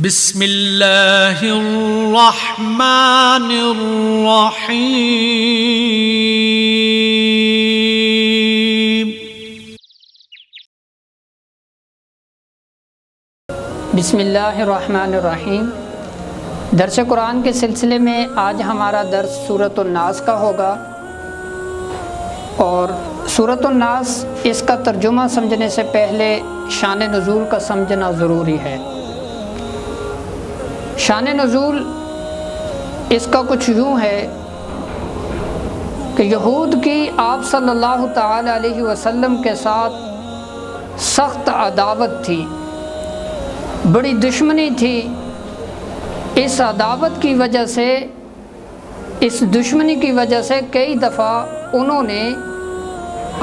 بسم اللہ الرحمن الرحیم۔ بسم اللہ الرحمن الرحیم۔ درس قرآن کے سلسلے میں آج ہمارا درس سورۃ الناس کا ہوگا، اور سورۃ الناس اس کا ترجمہ سمجھنے سے پہلے شان نزول کا سمجھنا ضروری ہے۔ شان نزول اس کا کچھ یوں ہے کہ یہود کی آپ صلی اللہ تعالی علیہ وسلم کے ساتھ سخت عداوت تھی، بڑی دشمنی تھی۔ اس عداوت کی وجہ سے، اس دشمنی کی وجہ سے کئی دفعہ انہوں نے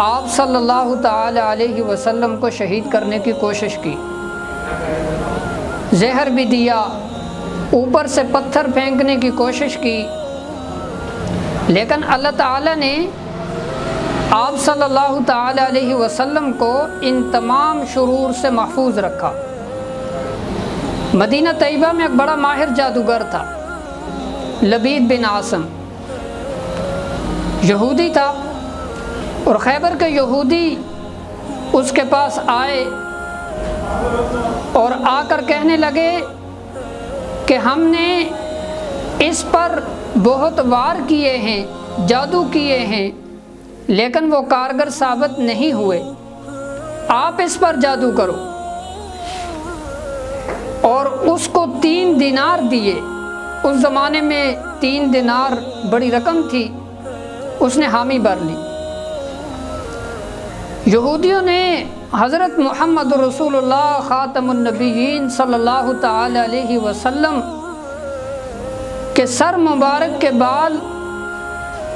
آپ صلی اللہ تعالی علیہ وسلم کو شہید کرنے کی کوشش کی، زہر بھی دیا، اوپر سے پتھر پھینکنے کی کوشش کی، لیکن اللہ تعالیٰ نے آپ صلی اللہ تعالی علیہ وسلم کو ان تمام شرور سے محفوظ رکھا۔ مدینہ طیبہ میں ایک بڑا ماہر جادوگر تھا، لبید بن عاصم، یہودی تھا، اور خیبر کے یہودی اس کے پاس آئے اور آ کر کہنے لگے کہ ہم نے اس پر بہت وار کیے ہیں، جادو کیے ہیں، لیکن وہ کارگر ثابت نہیں ہوئے، آپ اس پر جادو کرو۔ اور اس کو 3 دینار دیے۔ اس زمانے میں 3 دینار بڑی رقم تھی، اس نے حامی بھر لی۔ یہودیوں نے حضرت محمد رسول اللہ خاتم النبیین صلی اللہ تعالی علیہ وسلم کے سر مبارک کے بال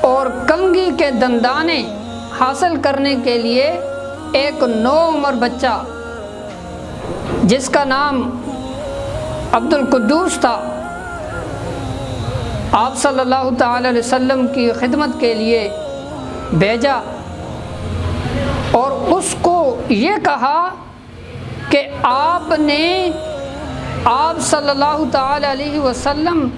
اور کنگھی کے دندانے حاصل کرنے کے لیے ایک نوعمر بچہ جس کا نام عبد القدوس تھا، آپ صلی اللہ تعالی علیہ وسلم کی خدمت کے لیے بھیجا، اور اس کو یہ کہا کہ آپ نے آپ صلی اللہ تعالی علیہ وسلم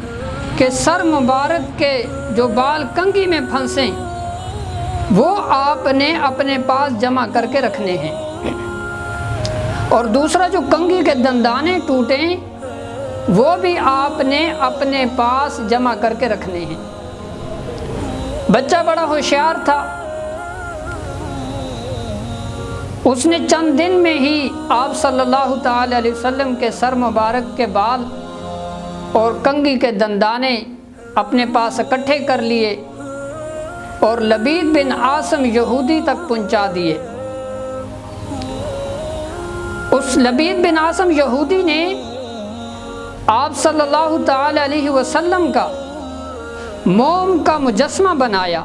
کے سر مبارک کے جو بال کنگھی میں پھنسیں وہ آپ نے اپنے پاس جمع کر کے رکھنے ہیں، اور دوسرا جو کنگھی کے دندانے ٹوٹیں وہ بھی آپ نے اپنے پاس جمع کر کے رکھنے ہیں۔ بچہ بڑا ہوشیار تھا، اس نے چند دن میں ہی آپ صلی اللہ تعالی علیہ وسلم کے سر مبارک کے بال اور کنگھی کے دندانے اپنے پاس اکٹھے کر لیے اور لبید بن عاصم یہودی تک پہنچا دیے۔ اس لبید بن عاصم یہودی نے آپ صلی اللہ تعالی علیہ وسلم کا موم کا مجسمہ بنایا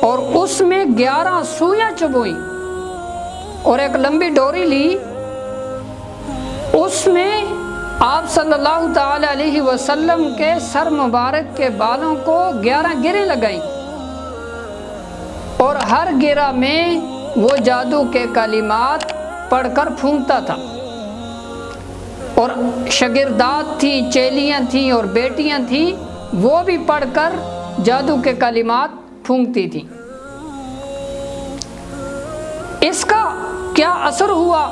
اور اس میں 11 سوئیاں چبوئیں اور ایک لمبی ڈوری لی، اس میں آپ صلی اللہ تعالی علیہ وسلم کے سر مبارک کے بالوں کو 11 گرے لگائیں، اور ہر گرہ میں وہ جادو کے کلمات پڑھ کر پھونکتا تھا، اور شاگردات تھیں، چیلیاں تھیں اور بیٹیاں تھیں، وہ بھی پڑھ کر جادو کے کلمات پھونکتی تھیں۔ اس کا کیا اثر ہوا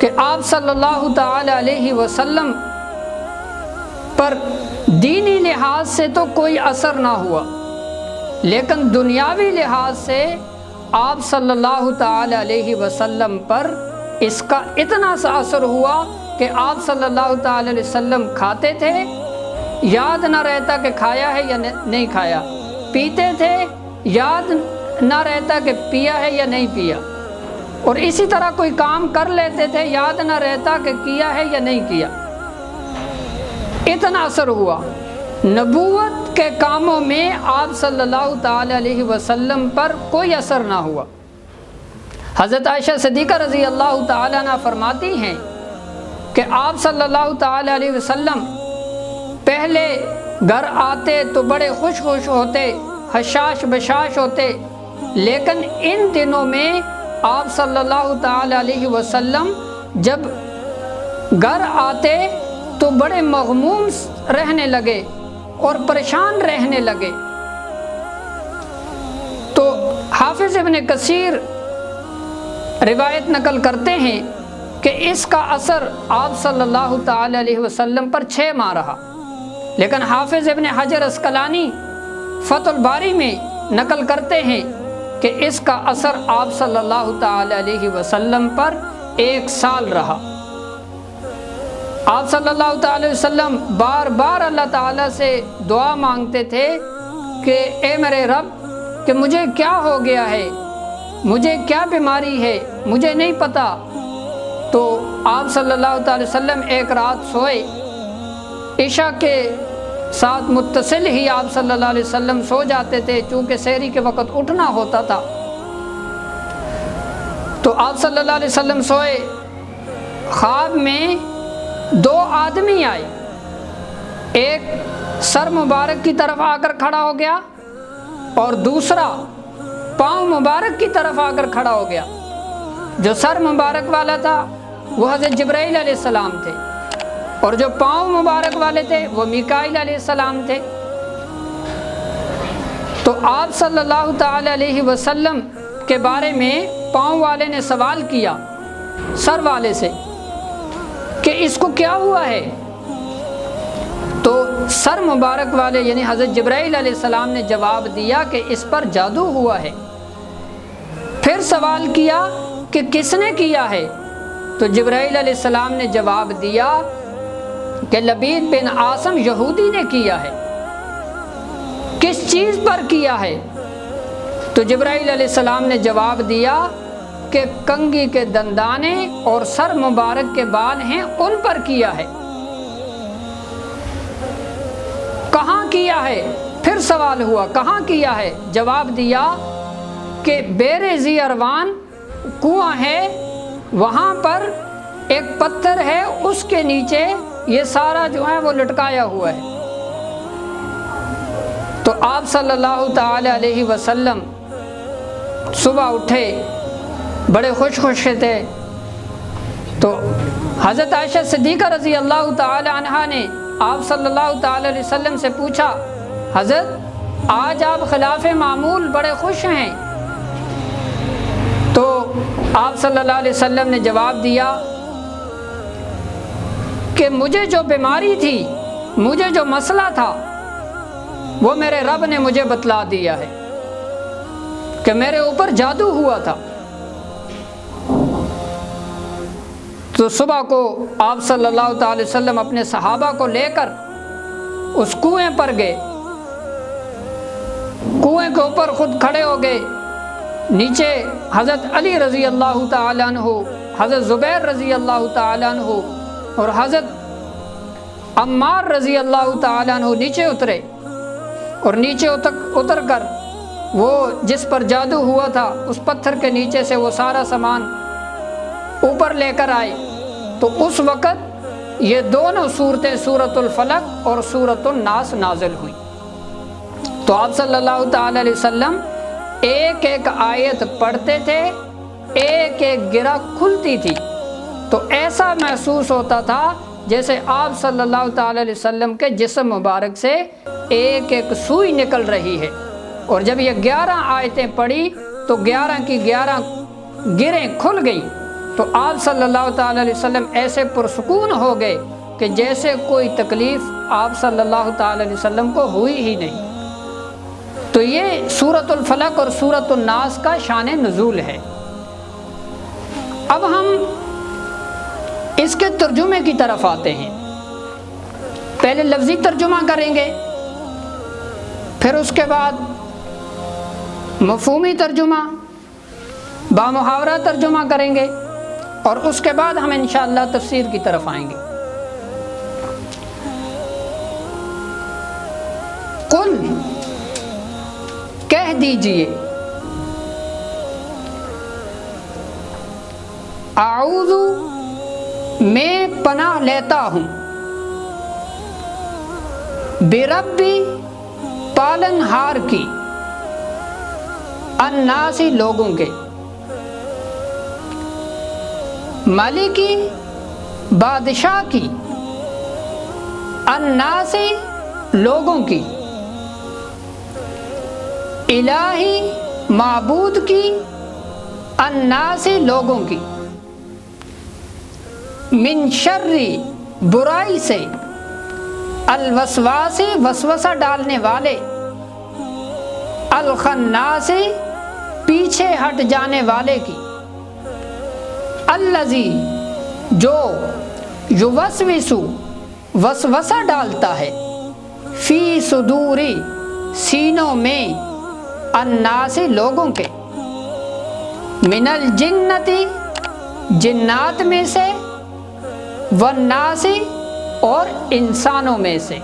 کہ آپ صلی اللہ تعالی علیہ وسلم پر دینی لحاظ سے تو کوئی اثر نہ ہوا، لیکن دنیاوی لحاظ سے آپ صلی اللہ تعالی علیہ وسلم پر اس کا اتنا سا اثر ہوا کہ آپ صلی اللہ تعالی علیہ وسلم کھاتے تھے، یاد نہ رہتا کہ کھایا ہے یا نہیں کھایا، پیتے تھے، یاد نہ رہتا کہ پیا ہے یا نہیں پیا، اور اسی طرح کوئی کام کر لیتے تھے، یاد نہ رہتا کہ کیا ہے یا نہیں کیا۔ اتنا اثر ہوا۔ نبوت کے کاموں میں آپ صلی اللہ تعالی علیہ وسلم پر کوئی اثر نہ ہوا۔ حضرت عائشہ صدیقہ رضی اللہ تعالیٰ عنہ فرماتی ہیں کہ آپ صلی اللہ تعالی علیہ وسلم پہلے گھر آتے تو بڑے خوش ہوتے، حشاش بشاش ہوتے، لیکن ان دنوں میں آپ صلی اللہ تعالی علیہ وسلم جب گھر آتے تو بڑے مغموم رہنے لگے اور پریشان رہنے لگے۔ تو حافظ ابن کثیر روایت نقل کرتے ہیں کہ اس کا اثر آپ صلی اللہ تعالی علیہ وسلم پر 6 ماہ رہا، لیکن حافظ ابن حجر عسقلانی فتح الباری میں نقل کرتے ہیں کہ اس کا اثر آپ صلی اللہ تعالی علیہ وسلم پر 1 سال رہا۔ آپ صلی اللہ تعالی وسلم بار بار اللہ تعالیٰ سے دعا مانگتے تھے کہ اے میرے رب کہ مجھے کیا ہو گیا ہے، مجھے کیا بیماری ہے، مجھے نہیں پتہ۔ تو آپ صلی اللہ تعالی وسلم ایک رات سوئے، عشاء کے ساتھ متصل ہی آپ صلی اللہ علیہ وسلم سو جاتے تھے، چونکہ سحری کے وقت اٹھنا ہوتا تھا۔ تو آپ صلی اللہ علیہ وسلم سوئے، خواب میں 2 آدمی آئے، ایک سر مبارک کی طرف آ کر کھڑا ہو گیا اور دوسرا پاؤں مبارک کی طرف آ کر کھڑا ہو گیا۔ جو سر مبارک والا تھا وہ حضرت جبرائیل علیہ السلام تھے، اور جو پاؤں مبارک والے تھے وہ میکائیل علیہ السلام تھے۔ تو آپ صلی اللہ تعالی علیہ وسلم کے بارے میں پاؤں والے نے سوال کیا سر والے سے کہ اس کو کیا ہوا ہے؟ تو سر مبارک والے یعنی حضرت جبرائیل علیہ السلام نے جواب دیا کہ اس پر جادو ہوا ہے۔ پھر سوال کیا کہ کس نے کیا ہے؟ تو جبرائیل علیہ السلام نے جواب دیا کہ لبید بن عاصم یہودی نے کیا ہے۔ کس چیز پر کیا ہے؟ تو جبرائیل علیہ السلام نے جواب دیا کہ کنگھی کے دندانے اور سر مبارک کے بال ہیں ان پر کیا ہے۔ کہاں کیا ہے؟ پھر سوال ہوا کہاں کیا ہے؟ جواب دیا کہ بیر ذی اروان کنواں ہے، وہاں پر ایک پتھر ہے، اس کے نیچے یہ سارا جو ہے وہ لٹکایا ہوا ہے۔ تو آپ صلی اللہ تعالی علیہ وسلم صبح اٹھے، بڑے خوش تھے۔ تو حضرت عائشہ صدیقہ رضی اللہ تعالی عنہا نے آپ صلی اللہ تعالی علیہ وسلم سے پوچھا، حضرت آج آپ خلاف معمول بڑے خوش ہیں؟ تو آپ صلی اللہ علیہ وسلم نے جواب دیا کہ مجھے جو بیماری تھی، مجھے جو مسئلہ تھا، وہ میرے رب نے مجھے بتلا دیا ہے کہ میرے اوپر جادو ہوا تھا۔ تو صبح کو آپ صلی اللہ تعالی وسلم اپنے صحابہ کو لے کر اس کنویں پر گئے، کنویں کے اوپر خود کھڑے ہو گئے، نیچے حضرت علی رضی اللہ تعالیٰ عنہ، حضرت زبیر رضی اللہ تعالیٰ عنہ اور حضرت عمار رضی اللہ تعالیٰ عنہ نیچے اترے، اور نیچے اتر کر وہ جس پر جادو ہوا تھا اس پتھر کے نیچے سے وہ سارا سامان اوپر لے کر آئے۔ تو اس وقت یہ دونوں صورتیں سورۃ الفلق اور سورۃ الناس نازل ہوئی۔ تو آپ صلی اللہ تعالی علیہ وسلم ایک ایک آیت پڑھتے تھے، ایک ایک گرہ کھلتی تھی، تو ایسا محسوس ہوتا تھا جیسے آپ صلی اللہ تعالی علیہ وسلم کے جسم مبارک سے ایک ایک سوئی نکل رہی ہے۔ اور جب یہ 11 آیتیں پڑھی تو 11 کی 11 گرہیں کھل گئیں، تو آپ صلی اللہ تعالی علیہ وسلم ایسے پرسکون ہو گئے کہ جیسے کوئی تکلیف آپ صلی اللہ تعالی علیہ وسلم کو ہوئی ہی نہیں۔ تو یہ سورۃ الفلق اور سورۃ الناس کا شان نزول ہے۔ اب ہم اس کے ترجمے کی طرف آتے ہیں۔ پہلے لفظی ترجمہ کریں گے، پھر اس کے بعد مفہومی ترجمہ، بامحاورہ ترجمہ کریں گے، اور اس کے بعد ہم انشاءاللہ تفسیر کی طرف آئیں گے۔ قل کہہ دیجئے، اعوذ میں پناہ لیتا ہوں، بربی پالن ہار کی، الناسی لوگوں کے، مالکی بادشاہ کی، الناس لوگوں کی، الہی معبود کی، الناس لوگوں کی، من شر برائی سے، الوسواس وسوسہ ڈالنے والے، الخناس پیچھے ہٹ جانے والے کی، الذی جو یوسوس وسوسہ ڈالتا ہے، فی صدور سینوں میں، الناس لوگوں کے، من الجنتی جنات میں سے، والناس اور انسانوں میں سے۔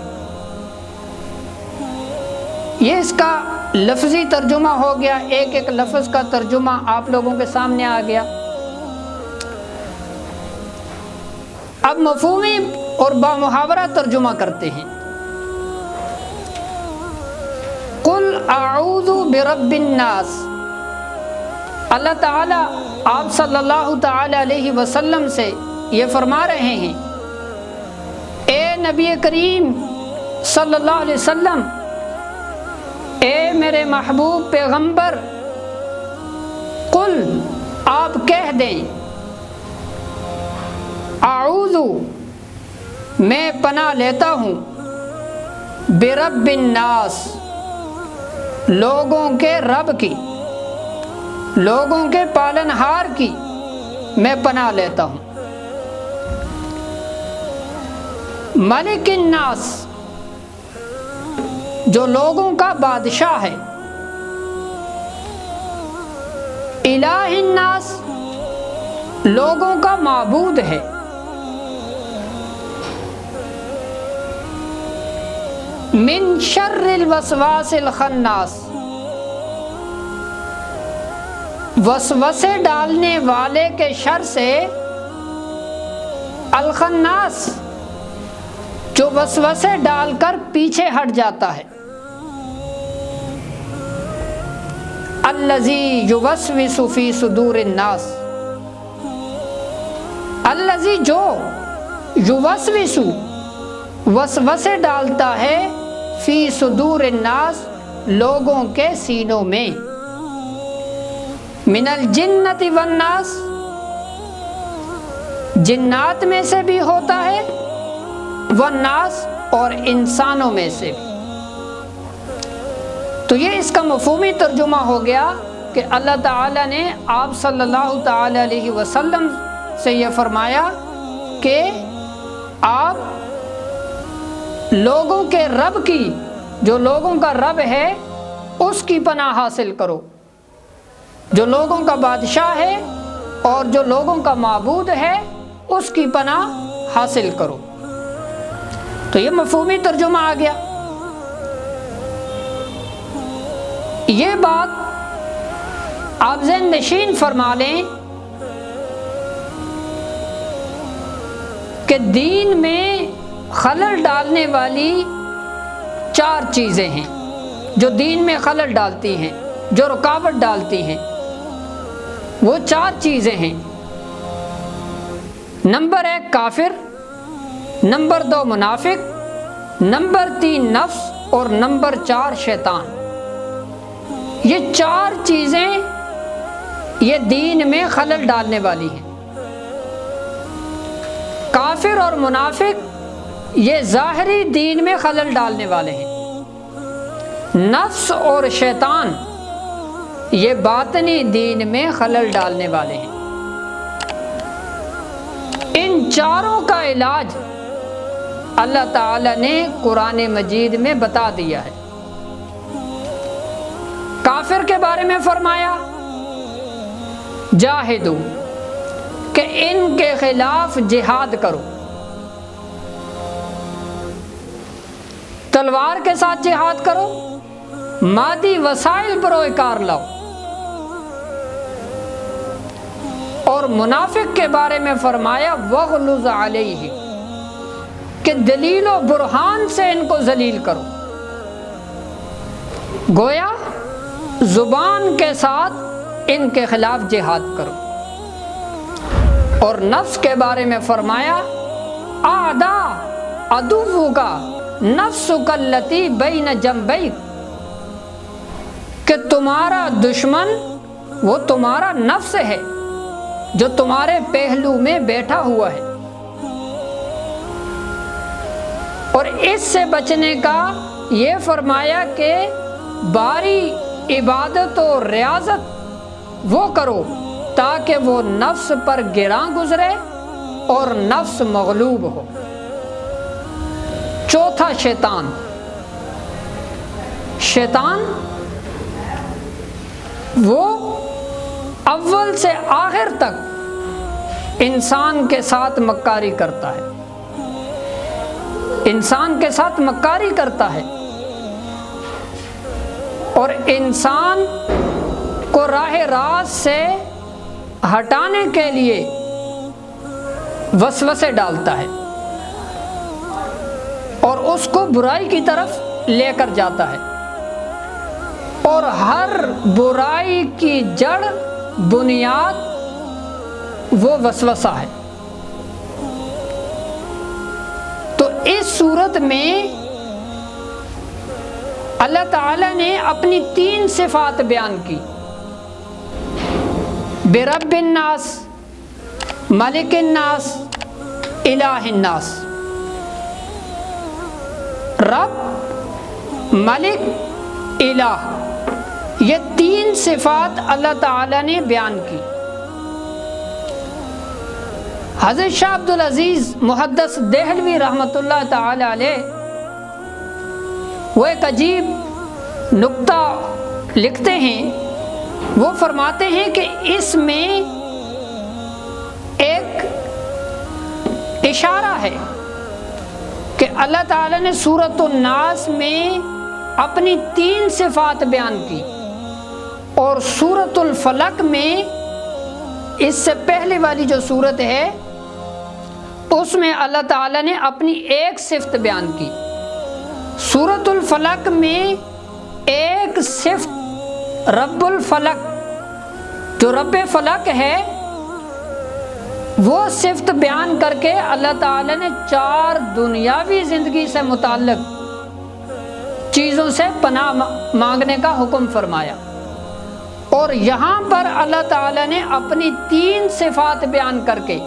یہ اس کا لفظی ترجمہ ہو گیا، ایک ایک لفظ کا ترجمہ آپ لوگوں کے سامنے آ گیا۔ اب مفہومی اور بامحاورہ ترجمہ کرتے ہیں۔ قل اعوذ برب الناس، اللہ تعالیٰ آپ صلی اللہ تعالی علیہ وسلم سے یہ فرما رہے ہیں، اے نبی کریم صلی اللہ علیہ وسلم، اے میرے محبوب پیغمبر، قل آپ کہہ دیں، اعوذ میں پناہ لیتا ہوں، برب الناس لوگوں کے رب کی، لوگوں کے پالنہار کی میں پناہ لیتا ہوں، ملک الناس جو لوگوں کا بادشاہ ہے، الہ الناس لوگوں کا معبود ہے، من شر الوسواس الخناس وسوسے ڈالنے والے کے شر سے، الخناس جو وسوسے ڈال کر پیچھے ہٹ جاتا ہے، الذی یوسوس فی صدور الناس، الذی جو یوسوس وسوسے ڈالتا ہے، فی صدور الناس لوگوں کے سینوں میں، من الجنت والناس جنات میں سے بھی ہوتا ہے، والناس اور انسانوں میں سے بھی۔ تو یہ اس کا مفہومی ترجمہ ہو گیا کہ اللہ تعالیٰ نے آپ صلی اللہ تعالی علیہ وسلم سے یہ فرمایا کہ آپ لوگوں کے رب کی، جو لوگوں کا رب ہے اس کی پناہ حاصل کرو، جو لوگوں کا بادشاہ ہے اور جو لوگوں کا معبود ہے اس کی پناہ حاصل کرو۔ تو یہ مفہومی ترجمہ آ گیا۔ یہ بات آپ ذہن نشین فرما لیں کہ دین میں خلل ڈالنے والی 4 چیزیں ہیں جو دین میں خلل ڈالتی ہیں، جو رکاوٹ ڈالتی ہیں۔ وہ 4 چیزیں ہیں، نمبر 1 کافر، نمبر 2 منافق، نمبر 3 نفس اور نمبر 4 شیطان۔ یہ 4 چیزیں یہ دین میں خلل ڈالنے والی ہیں۔ کافر اور منافق یہ ظاہری دین میں خلل ڈالنے والے ہیں، نفس اور شیطان یہ باطنی دین میں خلل ڈالنے والے ہیں۔ ان چاروں کا علاج اللہ تعالی نے قرآن مجید میں بتا دیا ہے۔ کافر کے بارے میں فرمایا جاہدو، کہ ان کے خلاف جہاد کرو، تلوار کے ساتھ جہاد کرو، مادی وسائل بروئے کار لاؤ۔ اور منافق کے بارے میں فرمایا وغلظ علیہ، کہ دلیل و برہان سے ان کو ذلیل کرو۔ گویا زبان کے ساتھ ان کے خلاف جہاد کرو۔ اور نفس کے بارے میں فرمایا وَهَذَا عَدُوُّكَ نَفْسُكَ الَّتِي بَيْنَ جَنبَيْكَ، کہ تمہارا دشمن وہ تمہارا نفس ہے جو تمہارے پہلو میں بیٹھا ہوا ہے۔ اور اس سے بچنے کا یہ فرمایا کہ باری عبادت و ریاضت وہ کرو تاکہ وہ نفس پر گراں گزرے اور نفس مغلوب ہو۔ چوتھا شیطان وہ اول سے آخر تک انسان کے ساتھ مکاری کرتا ہے، انسان کے ساتھ مکاری کرتا ہے اور انسان کو راہ راست سے ہٹانے کے لیے وسوسے ڈالتا ہے اور اس کو برائی کی طرف لے کر جاتا ہے، اور ہر برائی کی جڑ بنیاد وہ وسوسہ ہے۔ تو اس صورت میں اللہ تعالی نے اپنی 3 صفات بیان کی، برب الناس، ملک الناس، الہ الناس۔ رب، ملک، الہ، یہ 3 صفات اللہ تعالی نے بیان کی۔ حضرت شاہ عبدالعزیز محدث دہلوی رحمۃ اللہ تعالی علیہ وہ ایک عجیب نکتہ لکھتے ہیں۔ وہ فرماتے ہیں کہ اس میں ایک اشارہ ہے کہ اللہ تعالیٰ نے سورۃ الناس میں اپنی 3 صفات بیان کی، اور سورۃ الفلق میں اس سے پہلے والی جو سورت ہے اس میں اللہ تعالیٰ نے اپنی 1 صفت بیان کی۔ سورۃ الفلق میں ایک صفت رب الفلق، جو رب فلق ہے، وہ صفت بیان کر کے اللہ تعالیٰ نے 4 دنیاوی زندگی سے متعلق چیزوں سے پناہ مانگنے کا حکم فرمایا، اور یہاں پر اللہ تعالیٰ نے اپنی 3 صفات بیان کر کے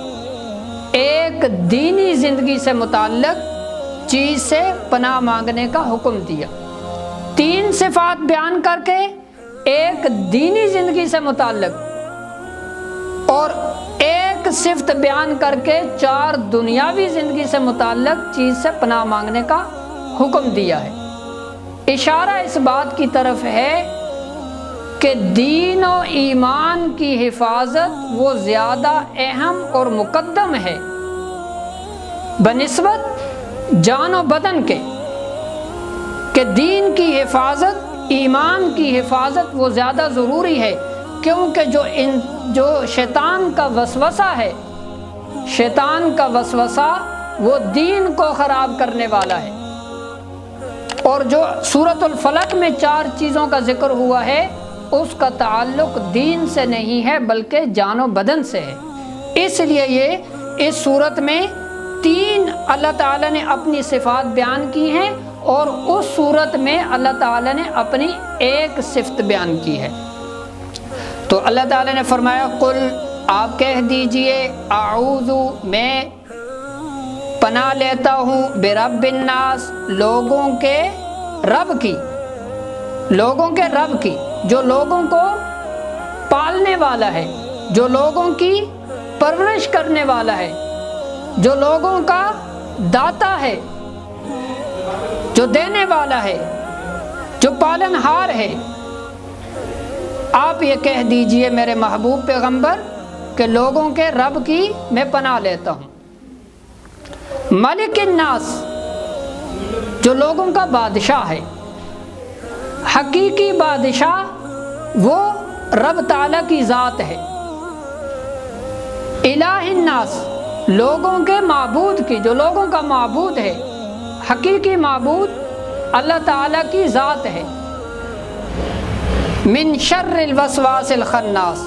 ایک دینی زندگی سے متعلق چیز سے پناہ مانگنے کا حکم دیا۔ 3 صفات بیان کر کے ایک دینی زندگی سے متعلق، اور ایک صفت بیان کر کے 4 دنیاوی زندگی سے متعلق چیز سے پناہ مانگنے کا حکم دیا ہے۔ اشارہ اس بات کی طرف ہے کہ دین و ایمان کی حفاظت وہ زیادہ اہم اور مقدم ہے بنسبت جان و بدن کے، کہ دین کی حفاظت، ایمان کی حفاظت وہ زیادہ ضروری ہے، کیونکہ جو شیطان کا وسوسہ ہے، شیطان کا وسوسہ وہ دین کو خراب کرنے والا ہے، اور جو سورۃ الفلق میں 4 چیزوں کا ذکر ہوا ہے اس کا تعلق دین سے نہیں ہے بلکہ جان و بدن سے ہے۔ اس لیے یہ اس صورت میں 3 اللہ تعالیٰ نے اپنی صفات بیان کی ہیں، اور اس صورت میں اللہ تعالیٰ نے اپنی 1 صفت بیان کی ہے۔ تو اللہ تعالیٰ نے فرمایا قل، آپ کہہ دیجئے، اعوذ، میں پناہ لیتا ہوں، برب الناس، لوگوں کے رب کی، لوگوں کے رب کی، جو لوگوں کو پالنے والا ہے، جو لوگوں کی پرورش کرنے والا ہے، جو لوگوں کا داتا ہے، جو دینے والا ہے، جو پالن ہار ہے۔ آپ یہ کہہ دیجئے میرے محبوب پیغمبر کہ لوگوں کے رب کی میں پناہ لیتا ہوں۔ ملک الناس، جو لوگوں کا بادشاہ ہے، حقیقی بادشاہ وہ رب تعالیٰ کی ذات ہے۔ الہ الناس، لوگوں کے معبود کی، جو لوگوں کا معبود ہے، حقیقی معبود اللہ تعالیٰ کی ذات ہے۔ من شر الوسواس الخناس،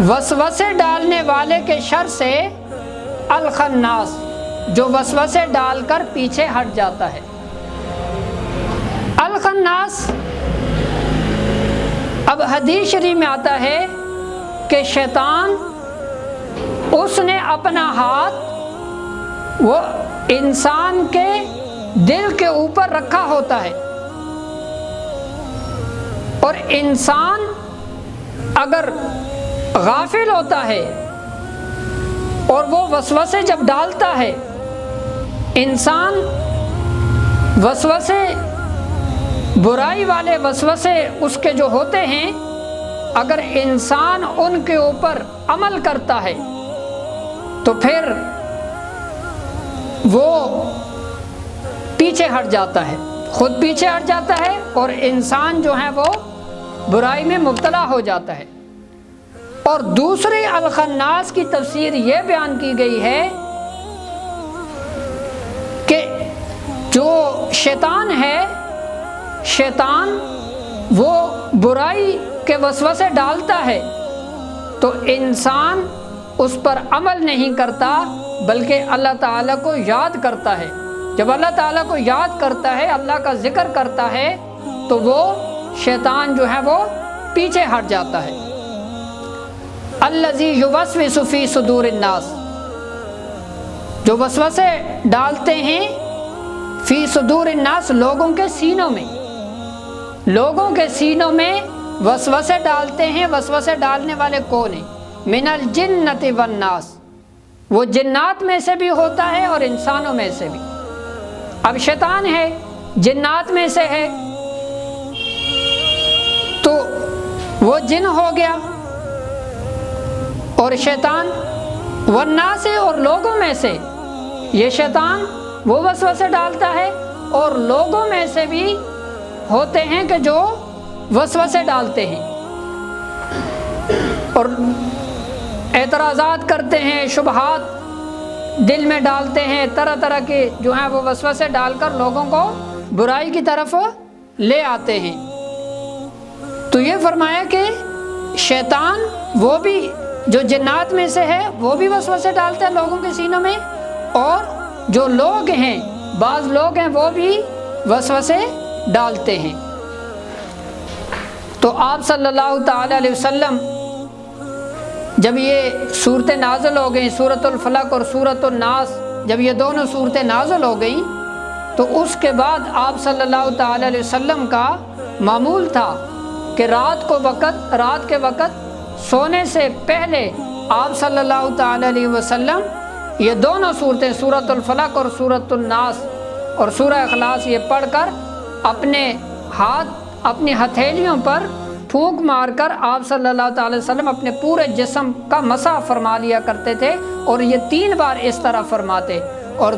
وسوسے ڈالنے والے کے شر سے، الخناس، جو وسوسے ڈال کر پیچھے ہٹ جاتا ہے۔ الخناس، اب حدیث شریف میں آتا ہے کہ شیطان اس نے اپنا ہاتھ وہ انسان کے دل کے اوپر رکھا ہوتا ہے، اور انسان اگر غافل ہوتا ہے اور وہ وسوسے جب ڈالتا ہے، انسان وسوسے برائی والے وسوسے اس کے جو ہوتے ہیں، اگر انسان ان کے اوپر عمل کرتا ہے تو پھر وہ پیچھے ہٹ جاتا ہے، خود پیچھے ہٹ جاتا ہے، اور انسان جو ہے وہ برائی میں مبتلا ہو جاتا ہے۔ اور دوسری الخناس کی تفسیر یہ بیان کی گئی ہے کہ جو شیطان ہے، شیطان وہ برائی کے وسوسے ڈالتا ہے تو انسان اس پر عمل نہیں کرتا بلکہ اللہ تعالیٰ کو یاد کرتا ہے۔ جب اللہ تعالیٰ کو یاد کرتا ہے، اللہ کا ذکر کرتا ہے، تو وہ شیطان جو ہے وہ پیچھے ہٹ جاتا ہے۔ الذی یوسوس فی صدور الناس، جو وسوسے ڈالتے ہیں فی صدور الناس، لوگوں کے سینوں میں، لوگوں کے سینوں میں وسوسے ڈالتے ہیں۔ وسوسے ڈالنے والے کون ہیں؟ من الجنۃ والناس، وہ جنات میں سے بھی ہوتا ہے اور انسانوں میں سے بھی۔ اب شیطان ہے، جنات میں سے ہے، تو وہ جن ہو گیا، اور شیطان والناس، اور لوگوں میں سے یہ شیطان وہ وسوسے ڈالتا ہے، اور لوگوں میں سے بھی ہوتے ہیں کہ جو وسوسے ڈالتے ہیں اور اعتراضات کرتے ہیں، شبہات دل میں ڈالتے ہیں، طرح طرح کے جو ہیں وہ وسوسے ڈال کر لوگوں کو برائی کی طرف لے آتے ہیں۔ تو یہ فرمایا کہ شیطان وہ بھی جو جنات میں سے ہے، وہ بھی وسوسے ڈالتے ہیں لوگوں کے سینوں میں، اور جو لوگ ہیں، بعض لوگ ہیں، وہ بھی وسوسے ڈالتے ہیں۔ تو آپ صلی اللہ تعالی علیہ وسلم جب یہ صورتیں نازل ہو گئیں، سورۃ الفلق اور سورۃ الناس، جب یہ دونوں صورتیں نازل ہو گئیں تو اس کے بعد آپ صلی اللہ تعالی علیہ وسلم کا معمول تھا کہ رات کے وقت سونے سے پہلے آپ صلی اللہ تعالی علیہ وسلم یہ دونوں صورتیں، سورۃ الفلق اور سورۃ الناس اور سورہ اخلاص، یہ پڑھ کر اپنے ہاتھ، اپنی ہتھیلیوں پر پھونک مار کر آپ صلی اللہ تعالی وسلم اپنے پورے جسم کا مسح فرما لیا کرتے تھے، اور یہ 3 بار اس طرح فرماتے۔ اور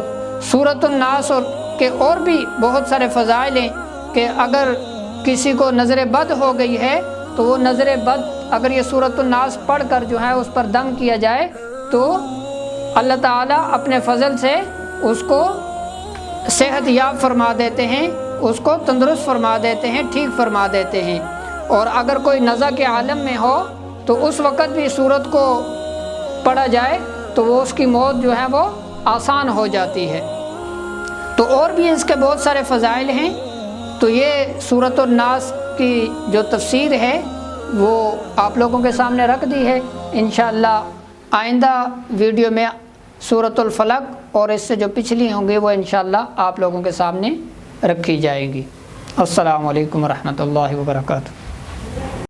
سورۃ الناس کے اور بھی بہت سارے فضائل ہیں کہ اگر کسی کو نظر بد ہو گئی ہے تو وہ نظر بد اگر یہ سورۃ الناس پڑھ کر جو ہے اس پر دم کیا جائے تو اللہ تعالیٰ اپنے فضل سے اس کو صحت یاب فرما دیتے ہیں، اس کو تندرست فرما دیتے ہیں، ٹھیک فرما دیتے ہیں۔ اور اگر کوئی نزع کے عالم میں ہو تو اس وقت بھی سورت کو پڑھا جائے تو وہ اس کی موت جو ہے وہ آسان ہو جاتی ہے۔ تو اور بھی اس کے بہت سارے فضائل ہیں۔ تو یہ سورۃ الناس کی جو تفسیر ہے وہ آپ لوگوں کے سامنے رکھ دی ہے۔ انشاءاللہ آئندہ ویڈیو میں سورۃ الفلق اور اس سے جو پچھلی ہوں گی وہ انشاءاللہ آپ لوگوں کے سامنے رکھی جائیں گی۔ السلام علیکم ورحمۃ اللہ وبرکاتہ۔